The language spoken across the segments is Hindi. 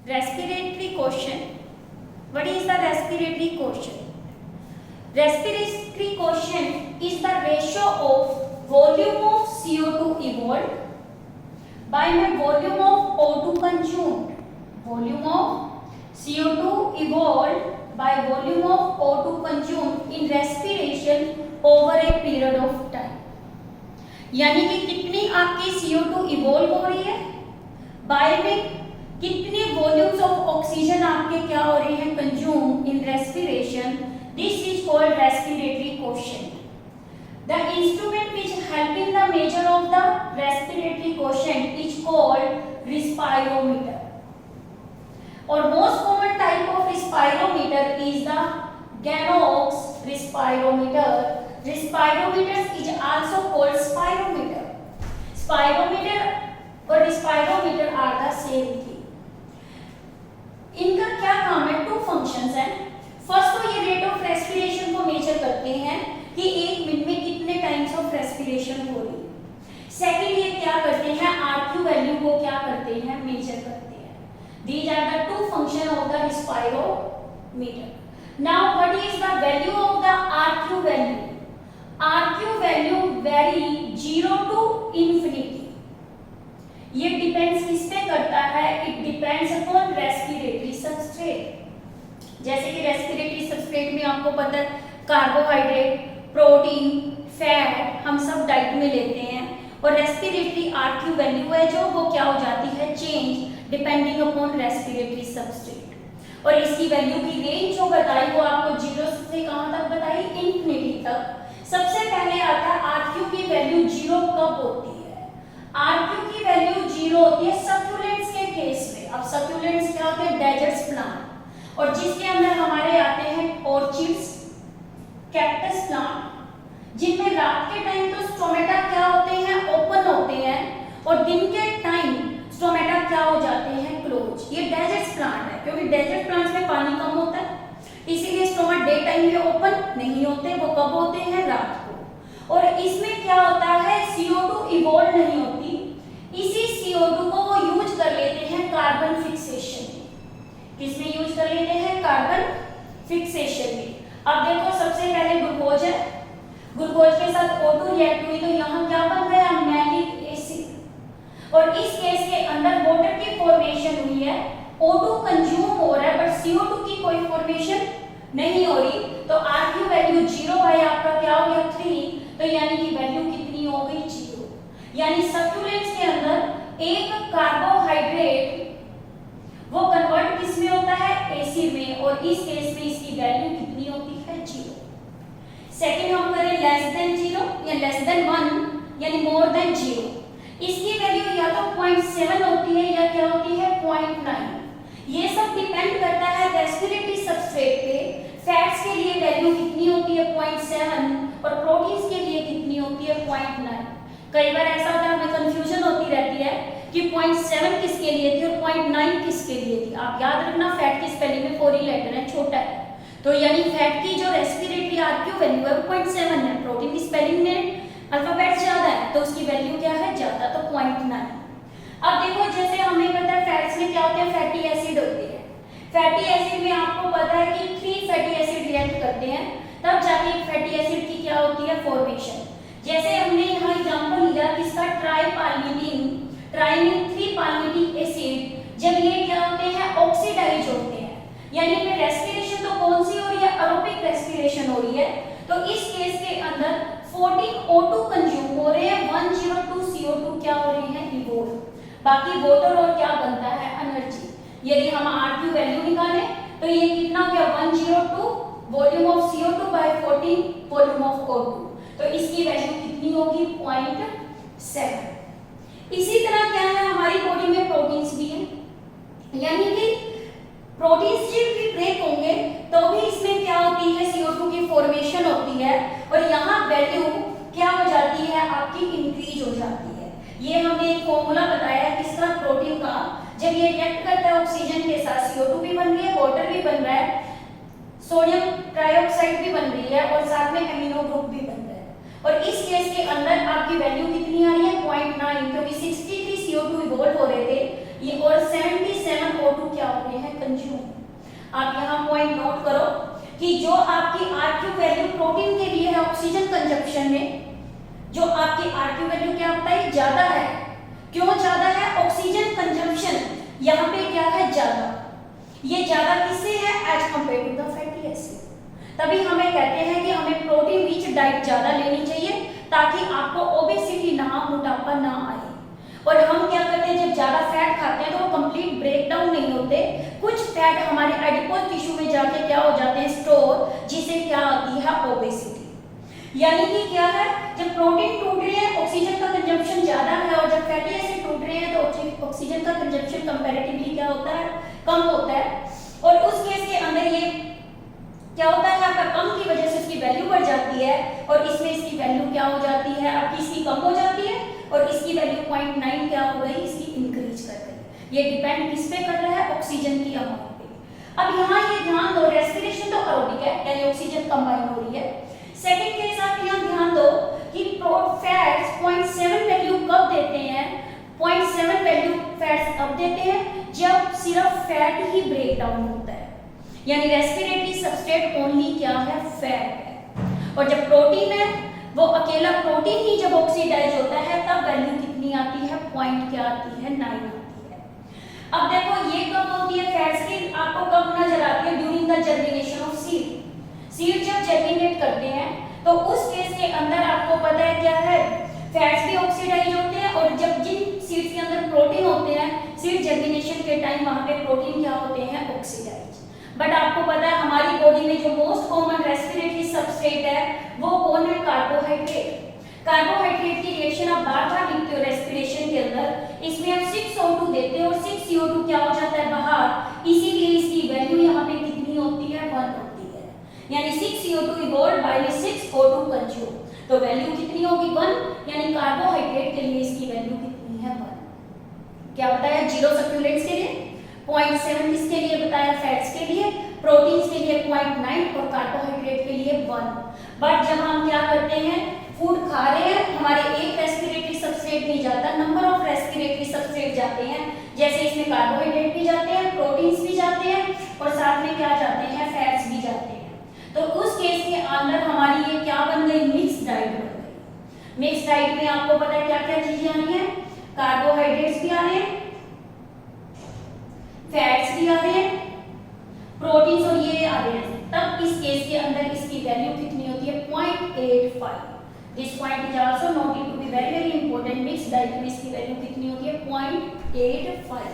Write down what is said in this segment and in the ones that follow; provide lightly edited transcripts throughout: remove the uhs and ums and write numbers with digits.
respiratory quotient. What is the respiratory quotient? Respiratory quotient is the ratio of volume of CO2 evolved by the volume of O2 consumed. Volume of CO2 evolved by volume of O2 consumed in respiration over a period of time. यानी कि कितनी आपकी CO2 इवॉल्व हो रही है, बाय में कितने वॉल्यूम्स ऑफ ऑक्सीजन आपके क्या हो रहे हैं, consume in respiration. This is called respiratory quotient. The instrument which helping the measure of the respiratory quotient is called respirometer. और most common type of respirometer is the Ganong's respirometer. Respirometer is also called spirometer. Spirometer और respirometer are the same thing. इनका क्या काम है? टू फंक्शंस हैं. फर्स्ट तो ये रेट ऑफ रेस्पिरेशन को मेजर करते हैं कि एक मिनट में कितने टाइम्स ऑफ रेस्पिरेशन हो रही है. सेकंड ये क्या करते हैं, आरक्यू वैल्यू को क्या करते हैं, मेजर करते हैं. These are the two function of the respirometer. Now what is the value of the RQ value? RQ value very 0 to infinity. ये डिपेंड्स किस पे करता है? It depends upon respiratory substrate. जैसे कि रेस्पिरेटरी सबस्ट्रेट में आपको पता है कार्बोहाइड्रेट, प्रोटीन, फैट हम सब डाइट में लेते हैं. और रेस्पिरेटरी RQ वैल्यू है जो वो क्या हो जाती है, change depending upon respiratory substrate. और इसकी वैल्यू की रेंज जो बताई वो आपको 0 से कहां तक बताई, इंफिनिटी तक. सबसे पहले आता है आरक्यू की वैल्यू 0 कब होती है? आरक्यू की वैल्यू 0 होती है सक्यूलेंट्स के केस में. अब सक्यूलेंट्स क्या होते हैं, डेजर्ट्स प्लांट, और जिसके अंदर हमारे आते हैं ऑर्चिड्स, कैक्टस प्लांट, जिनमें रात के टाइम तो स्टोमेटा क्या होते हैं, ओपन होते हैं, और दिन के टाइम स्टोमेटा क्या हो जाते हैं, क्लोज. ये डेजर्ट्स प्लांट है क्योंकि डेजर्ट प्लांट्स में पानी कम होता है, इसीलिए स्टोमा डे टाइम में ओपन नहीं होते, वो कब होते हैं, रात को. और इसमें क्या होता है, CO2 इवॉल्व नहीं होती, इसी CO2 को वो यूज कर लेते हैं कार्बन फिक्सेशन में. किसमें यूज कर लेते हैं, कार्बन फिक्सेशन में. अब देखो सबसे पहले ग्लूकोज है, ग्लूकोज के साथ O2 रिएक्ट हुई तो यहाँ क्या बन गया, मैलिक एसिड. और इस केस के अंदर वाटर की फॉर्मेशन हुई है, O2 कंज्यूम हो रहा है बट CO2 की कोई फॉर्मेशन नहीं हो रही. तो RQ वैल्यू 0 है, आपका क्या हो गया 3. तो यानी कि वैल्यू कितनी हो गई, 0. यानी सक्यूलेंट्स के अंदर एक कार्बोहाइड्रेट वो कन्वर्ट किस में होता है, एसिड में, और इस केस में इसकी वैल्यू कितनी होती है, 0. सेकंड हम करें लेस देन 0 या लेस देन 1 यानी मोर देन 0. इसकी वैल्यू या तो 0.7 होती है या क्या होती है, 0.9. ये सब डिपेंड करता है रेस्पिरेटरी सबस्ट्रेट पे. फैट्स के लिए वैल्यू कितनी होती है, 0.7, और प्रोटीन्स के लिए कितनी होती है, 0.9. कई बार ऐसा होता है, हमें कंफ्यूजन होती रहती है कि 0.7 किसके लिए थी और 0.9 किसके लिए थी. आप याद रखना फैट की स्पेलिंग में 4 ही लेटर है, छोटा है, तो यानी फैट की जो रेस्पिरेटरी RQ वैल्यू है 0.7 है. प्रोटीन की स्पेलिंग में अल्फाबेट ज्यादा है तो उसकी वैल्यू क्या है, ज्यादा, तो 0.9. अब देखो जैसे हमें पता है फैट्स में क्या होते हैं, फैटी एसिड होते हैं. फैटी एसिड में आपको पता है कि 3 फैटी एसिड रिएक्ट करते हैं तब जाके एक फैटी एसिड की क्या होती है, फॉर्मेशन. जैसे हमने यहाँ एग्जांपल लिया किसका, ट्राइपाल्मिटीन, ट्राइमीन 3-पाल्मिटिक एसिड. जब ये क्या होते हैं, ऑक्सीडाइज होते हैं, यानी कि रेस्पिरेशन तो कौन सी हो रही है, एरोबिक रेस्पिरेशन हो रही है. तो इस केस के अंदर 14 O2 कंज्यूम हो रहे हैं, 102 CO2 क्या हो रहे हैं, इवॉल्व. बाकी वाटर और क्या बनता है, एनर्जी. यदि हम RQ वैल्यू निकालें तो ये कितना हो गया, 102 volume of CO2 by 14 volume of O2. तो इसकी वैल्यू कितनी होगी, 0.7. इसी तरह क्या है, हमारी बॉडी में प्रोटीन्स भी हैं, यानी कि प्रोटीन्स जब भी ब्रेक होंगे तो भी इसमें क्या होती है, CO2 की फॉर्मेशन होती है, और यहाँ वैल्यू क्या हो जाती है, आपकी इंक्रीज हो जाती है. ये हमने एक फॉर्मूला बताया किसका, प्रोटीन का. जब ये रिएक्ट करता है ऑक्सीजन के साथ, CO2 भी बन रही है, वाटर भी बन रहा है, सोडियम ट्राइऑक्साइड भी बन रही है, और साथ में एमिनो ग्रुप भी बन रहा है. और इस केस के अंदर आपकी वैल्यू कितनी आ रही है, 0.9, क्योंकि 63 CO2 इवॉल्व हो रहे थे ये, और 77 O2 क्या हो कंज्यूम। आप यहाँ पॉइंट नोट करो कि जो आपकी RQ वैल्यू प्रोटीन के लिए है ऑक्सीजन कंजप्शन में, जो आपकी RQ वैल्यू क्या होता है, ज्यादा है। क्यों ज्यादा है? ऑक्सीजन कंजप्शन यहाँ पे क्या है, ज्यादा। ये ज्यादा किससे है? As compare to the fatty acid. तभी हमें कहते हैं कि हमें प्रोटीन रिच डाइट ज्यादा लेनी चाहिए ताकि आपको ओबेसिटी ना, मोटापा ना आए। और हम क्या करते हैं, जब ज्यादा फैट खाते हैं तो वो कंप्लीट ब्रेकडाउन नहीं होते, कुछ फैट हमारे एडिपोज टिश्यू में जाके क्या हो जाते हैं, स्टोर, जिससे क्या आती है, ओबेसिटी। यानी कि क्या है, जब प्रोटीन टूट रहे हैं ऑक्सीजन का कंजप्शन ज्यादा है, और जब फैटी एसिड टूट रहे हैं तो ऑक्सीजन का कंजप्शन कंपैरेटिवली क्या होता है, कम होता है। और उस केस के अंदर ये क्या होता है, आपका कम की वजह से इसकी वैल्यू बढ़ जाती है, और इसमें इसकी वैल्यू क्या हो जाती है, आपकी इसकी कम हो जाती है, और इसकी वैल्यू 0.9 क्या हो गई, इसकी इंक्रीज कर गई। ये डिपेंड किस पे कर रहा है, ऑक्सीजन की अमाउंट पे। अब यहाँ ये ध्यान दो, रेस्पिरेशन तो एरोबिक है, यानी ऑक्सीजन कंबाइन हो रही है। सेकंड केस आप यहाँ ध्यान दो कि फैट्स 0.7 वैल्यू कब देते हैं, 0.7 वैल्यू फैट्स अब देते हैं जब सिर्फ फैट ही ब्रेक डाउन होता है, यानी रेस्पिरेटरी सबस्ट्रेट ओनली क्या है, फैट है। और जब प्रोटीन है, वो अकेला प्रोटीन ही जब ऑक्सीडाइज होता है तब वैल्यू कितनी आती है, पॉइंट क्या आती है, 9 आती है। अब देखो ये कब होती है फैट्स की, आपको कब नजर आती है, during the germination of seed. Seed जब जर्मिनेट करते हैं तो उस केस के अंदर आपको पता है क्या है, फैट्स भी ऑक्सीडाइज होते हैं, और जब जिन सीड्स के अंदर प्रोटीन होते हैं, सीड जर्मिनेशन के टाइम वहां पे प्रोटीन क्या होते हैं, ऑक्सीडाइज। बट आपको पता है हमारी बॉडी में जो मोस्ट कॉमन रेस्पिरेटरी सबस्ट्रेट है वो कौन है, कार्बोहाइड्रेट। कार्बोहाइड्रेट की रिएक्शन आप बार-बार लिखते हो रेस्पिरेशन के अंदर, इसमें आप 6O2 देते हो और 6CO2 क्या हो जाता है, बाहर। इसीलिए इसकी वैल्यू यहाँ पे कितनी होती है, 1 होती है, यानी 6CO2 evolve bye 6O2 consume, तो वैल्यू कितनी होगी, 1, यानी कार्बोहाइड्रेट के लिए इसकी वैल्यू कितनी है, 1। क्या बताया, 0 सब्स्टिट्यूएंट्स के लिए 0.7, किसके लिए बताया, फैट्स के लिए, प्रोटीन्स के लिए 0.9 और कार्बोहाइड्रेट के लिए 1। बट जब हम क्या करते हैं, फूड खा रहे हैं, हमारे एक रेस्पिरेटरी सबस्ट्रेट नहीं जाता, नंबर ऑफ रेस्पिरेटरी सबस्ट्रेट जाते हैं, जैसे इसमें कार्बोहाइड्रेट भी जाते हैं, प्रोटीन्स भी जाते हैं, और साथ में क्या जाते हैं, फैट्स भी जाते हैं। तो उस केस के अंदर हमारी ये क्या बन गई, मिक्स डाइट बन गई। मिक्स डाइट में आपको पता है क्या क्या चीजें आनी है, कार्बोहाइड्रेट्स भी आ रहे हैं, फैट्स भी आ रहे हैं, प्रोटीन्स और ये आ रहे हैं। तब इस केस के अंदर इसकी वैल्यू कितनी होती है, 0.85। This point is also noted to be very very important. Mix diet में इसकी वैल्यू कितनी होती है, 0.85।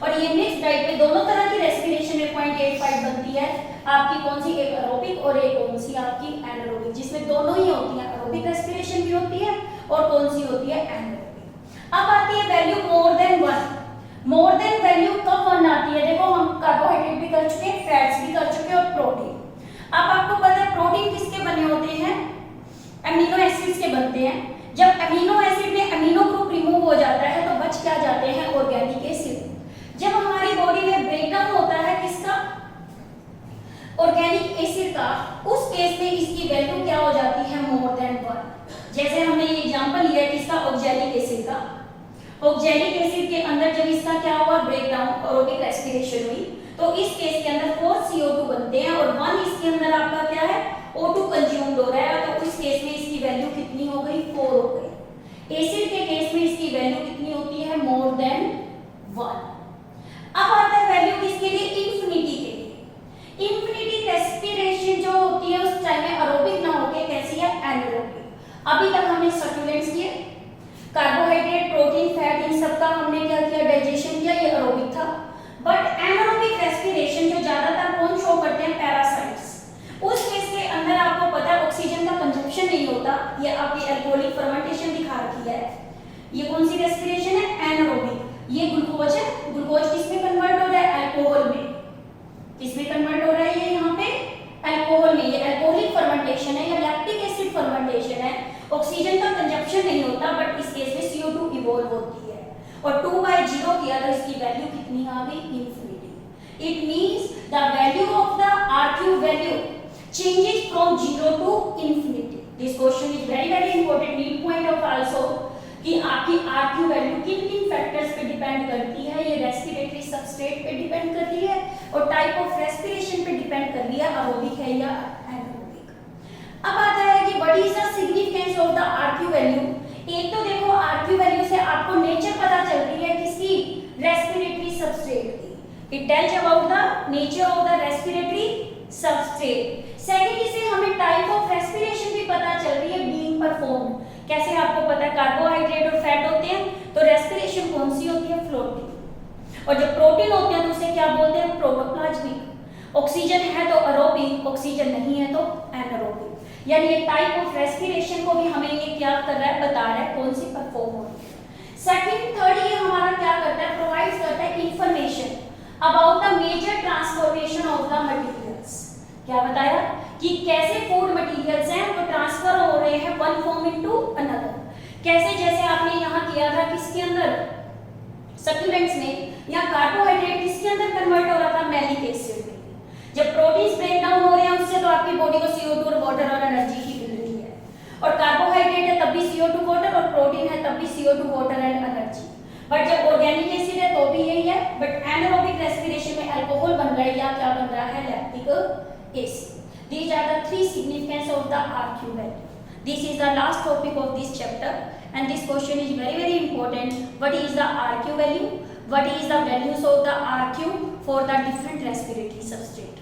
और ये मिक्स डाइट में दोनों तरह की रेस्पिरेशन में 0.85 बनती है। आपकी कौन सी, एक एरोबिक और एक कौन सी आपकी एनारोबिक, जिसमें दोनों ही होती है, एरोबिक रेस्पिरेशन भी होती है और कौन सी होती है, एनारोबिक। अब आती है value more than 1। More than value कब 1 आती है, देखो हम कार्बोहाइड्रेट भी कर चुके हैं, फैट्स भी कर चुके हैं, और प्रोटीन। अब आपको पता है प्रोटीन किसके बने होते हैं, अमीनो एसिड्स के बनते हैं। जब अमीनो एसिड में अमीनो ग्रुप रिमूव हो जाता है तो बच क्या जाते हैं, ऑर्गेनिक एसिड। जब हमारी बॉडी में ब्रेकडाउन होता है किसका, ऑर्गेनिक एसिड का, उस केस में इसकी वैल्यू क्या हो जाती है, मोर देन 1। जैसे हमने ये एग्जांपल लिया किसका, ऑक्सैलिक एसिड का। ऑक्सैलिक एसिड के अंदर जब इसका क्या हुआ, ब्रेकडाउन, एरोबिक रेस्पिरेशन हुई, तो इस केस के अंदर 4 CO2 बनते हैं, और 1 इसके अंदर आपका क्या है, O2 कंज्यूम्ड हो रहा है, तो इस केस में इसकी वैल्यू कितनी हो गई, 4 हो गई। एसिड के केस में इसकी वैल्यू कितनी होती है, मोर देन 1। अब आता है वैल्यू किसके लिए, इंफिनिटी के लिए। इंफिनिटी रेस्पिरेशन जो होती है उस टाइम में एरोबिक ना होके कैसी है, एनारोबिक। अभी तक हमने सब्स्टिट्यूएंट्स किए, कार्बोहाइड्रेट, प्रोटीन, फैट, इन सबका हमने क्या किया, डाइजेशन किया, ये एरोबिक था। बट एनारोबिक रेस्पिरेशन जो ज्यादातर कौन शो करते हैं, पैरासाइट्स। उस केस के अंदर आपको पता है ऑक्सीजन का कंजप्शन नहीं होता, ये आपकी अल्कोहलिक फर्मेंटेशन दिखा रखी है। ये कौन सी रेस्पिरेशन है, एनारोबिक। ये ग्लूकोज है, ग्लूकोज किसमें कन्वर्ट हो रहा है, अल्कोहल में। किसमें कन्वर्ट हो रहा है, ये यहाँ पे अल्कोहल में। ये अल्कोहलिक फर्मेंटेशन है या लैक्टिक एसिड फर्मेंटेशन है। ऑक्सीजन का कंजप्शन नहीं होता, बट इस केस में CO2 इवॉल्व होती है, और 2/0 किया तो इसकी वैल्यू कितनी आ गई, infinity. It means the value of the RQ value changes from 0 to infinity. This question is very very important, need point of also कि आपकी RQ वैल्यू किन किन फैक्टर्स पे डिपेंड करती है। ये रेस्पिरेटरी सबस्ट्रेट पे डिपेंड करती है, और टाइप ऑफ रेस्पिरेशन पे डिपेंड कर लिया एरोबिक है या एनारोबिक। अब आता है कि what is the significance of the RQ value. एक तो देखो आरक्यू वैल्यू से आपको नेचर पता चल रही है किसकी, रेस्पिरेटरी सबस्ट्रेट की। It tells about the nature of the respiratory substrate. Second, इससे हमें टाइप ऑफ रेस्पिरेशन भी पता चल रही है बीइंग परफॉर्म। कैसे आपको पता है कार्बोहाइड्रेट और फैट होते हैं तो रेस्पिरेशन कौन सी होती है, फ्लोटिंग। और जब प्रोटीन होते हैं तो उसे क्या बोलते हैं, प्रोटोप्लाज्मिक। ऑक्सीजन है तो एरोबिक, ऑक्सीजन नहीं है तो एनारोबिक। यानी ये टाइप ऑफ रेस्पिरेशन को भी हमें ये क्या कर रहा है, बता रहा है कौन सी परफॉर्म हो रही है। सेकंड, थर्ड, ये हमारा क्या करता है, प्रोवाइड करता है information about the major transformation of the materials. क्या बताया कि कैसे फूड मटेरियल्स हैं वो ट्रांसफर हो रहे हैं वन फॉर्म इनटू अनदर। कैसे, जैसे आपने यहाँ किया था किसके अंदर, सप्लीमेंट्स में, या कार्बोहाइड्रेट किसके अंदर कन्वर्ट हो रहा था, मैलिक एसिड में। जब प्रोटीन्स ब्रेक डाउन हो रहे हैं उससे तो आपकी बॉडी को CO2 और वाटर और एनर्जी ही मिल रही है, और कार्बोहाइड्रेट है तब भी CO2 वाटर, और प्रोटीन है तब भी CO2 water and energy. But जब ऑर्गेनिक एसिड है तो भी यही है। बट एनारोबिक रेस्पिरेशन में अल्कोहल बन रहा है या क्या बन रहा है, lactic acid. These are the three significance of the RQ value. This is the last topic of this chapter, and this question is very important. What is the RQ value? What is the values of the RQ for the different respiratory substrate?